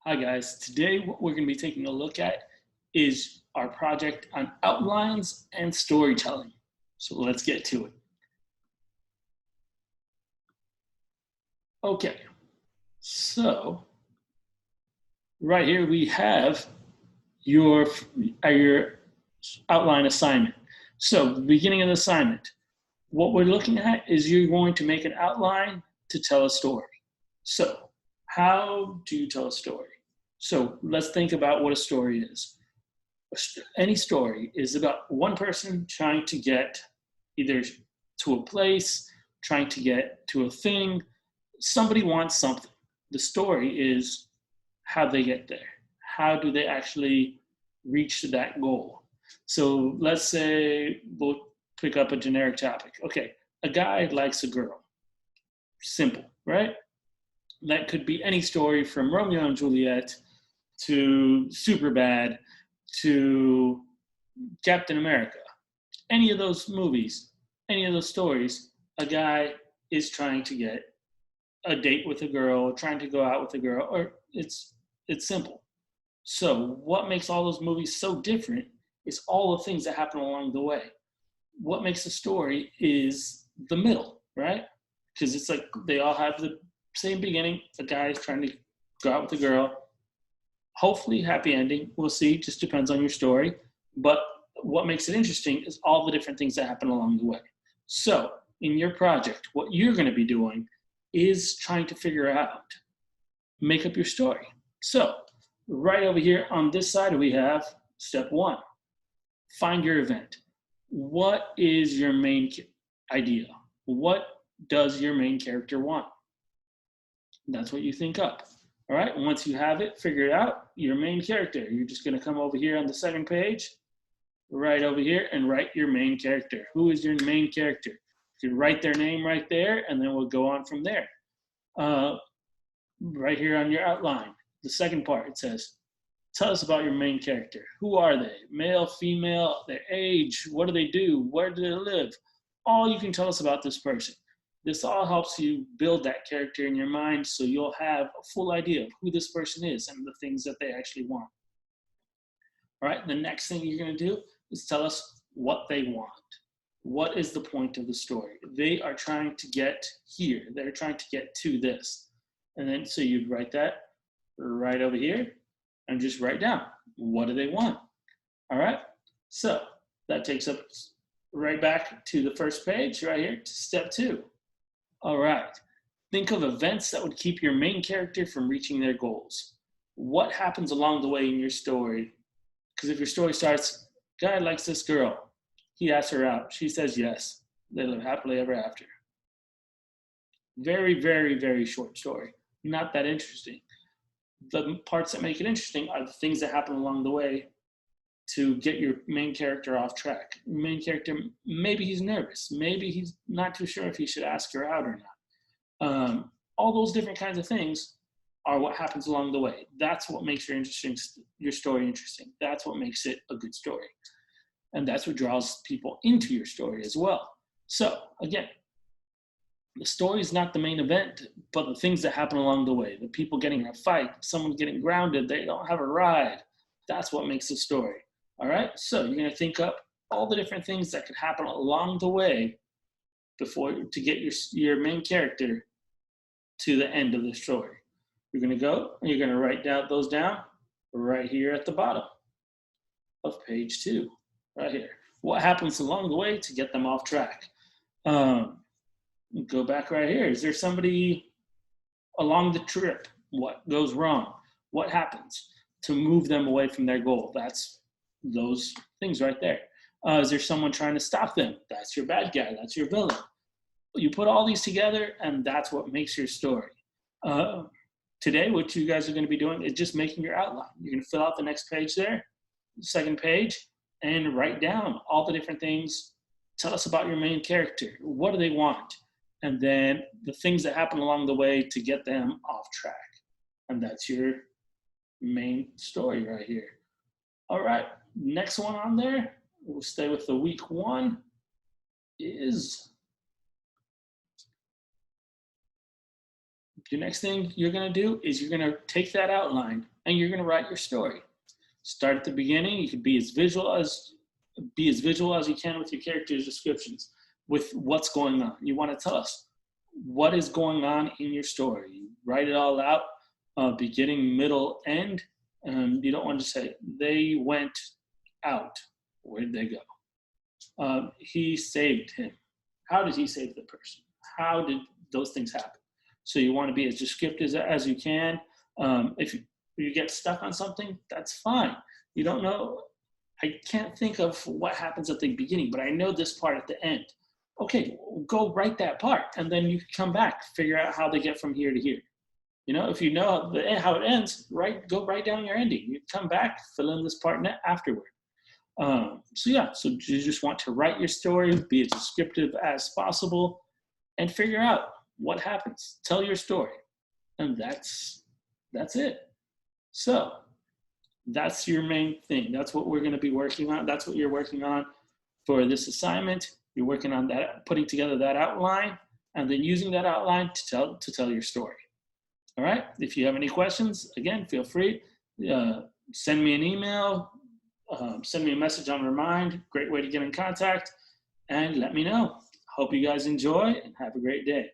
Hi guys, today what we're going to be taking a look at is our project on outlines and storytelling. So let's get to it. Okay, so right here we have your, your outline assignment. So the beginning of the assignment, what we're looking at is you're going to make an outline to tell a story. So how do you tell a story? So let's think about what a story is. Any story is about one person trying to get either to a place, trying to get to a thing. Somebody wants something. The story is how they get there. How do they actually reach that goal? So let's say we'll pick up a generic topic. Okay, a guy likes a girl. Simple, right? That could be any story from Romeo and Juliet to Superbad to Captain America. Any of those movies, any of those stories, a guy is trying to get a date with a girl, trying to go out with a girl, or it's simple. So what makes all those movies so different is all the things that happen along the way. What makes a story is the middle, right? Because it's like they all have the same beginning. The guy is trying to go out with a girl. Hopefully, happy ending. We'll see. Just depends on your story. But what makes it interesting is all the different things that happen along the way. So, in your project, what you're going to be doing is trying to figure out, make up your story. So, right over here on this side, we have step one, find your event. What is your main idea? What does your main character want? That's what you think up. All right, once you have it, figure it out, your main character. You're just going to come over here on the second page, right over here, and write your main character. Who is your main character? You write their name right there, and then we'll go on from there. Right here on your outline, the second part, it says, tell us about your main character. Who are they? Male, female, their age, what do they do? Where do they live? All you can tell us about this person. This all helps you build that character in your mind so you'll have a full idea of who this person is and the things that they actually want. All right, the next thing you're going to do is tell us what they want. What is the point of the story? They are trying to get here. They're trying to get to this. And then so you'd write that right over here and just write down, what do they want? All right, so that takes us right back to the first page right here to step two. All right, think of events that would keep your main character from reaching their goals. What happens along the way in your story? Because if your story starts, guy likes this girl, he asks her out, she says yes, they live happily ever after. Very, very, very short story, not that interesting. The parts that make it interesting are the things that happen along the way to get your main character off track. Main character, maybe he's nervous, maybe he's not too sure if he should ask her out or not. All those different kinds of things are what happens along the way. That's what makes your story interesting. That's what makes it a good story. And that's what draws people into your story as well. So again, the story is not the main event, but the things that happen along the way. The people getting in a fight, someone getting grounded, they don't have a ride. That's what makes a story. All right, so you're going to think up all the different things that could happen along the way before to get your main character to the end of the story. You're going to go and you're going to write those down right here at the bottom of page 2, right here. What happens along the way to get them off track? Go back right here. Is there somebody along the trip? What goes wrong? What happens to move them away from their goal? That's those things right there. Is there someone trying to stop them? That's your bad guy. That's your villain. You put all these together, and that's what makes your story. Today, what you guys are going to be doing is just making your outline. You're going to fill out the next page there, the second page, and write down all the different things. Tell us about your main character. What do they want? And then the things that happen along the way to get them off track. And that's your main story right here. All right, next one on there, we'll stay with the week 1, is the next thing you're going to do is you're going to take that outline and you're going to write your story. Start at the beginning. You can be as visual as you can with your characters' descriptions, with what's going on. You want to tell us what is going on in your story. You write it all out, beginning, middle, end. And you don't want to say, they went out. Where did they go? He saved him. How did he save the person? How did those things happen? So you want to be as descriptive as you can. If you get stuck on something, that's fine. You don't know. I can't think of what happens at the beginning, but I know this part at the end. Okay, go write that part, and then you can come back, figure out how they get from here to here. You know, if you know how it ends, go write down your ending. You come back, fill in this part afterward. So you just want to write your story, be as descriptive as possible, and figure out what happens. Tell your story, and that's it. So that's your main thing. That's what we're going to be working on. That's what you're working on for this assignment. You're working on that, putting together that outline, and then using that outline to tell your story. All right. If you have any questions, again, feel free. Send me an email. Send me a message on Remind. Great way to get in contact, and let me know. Hope you guys enjoy and have a great day.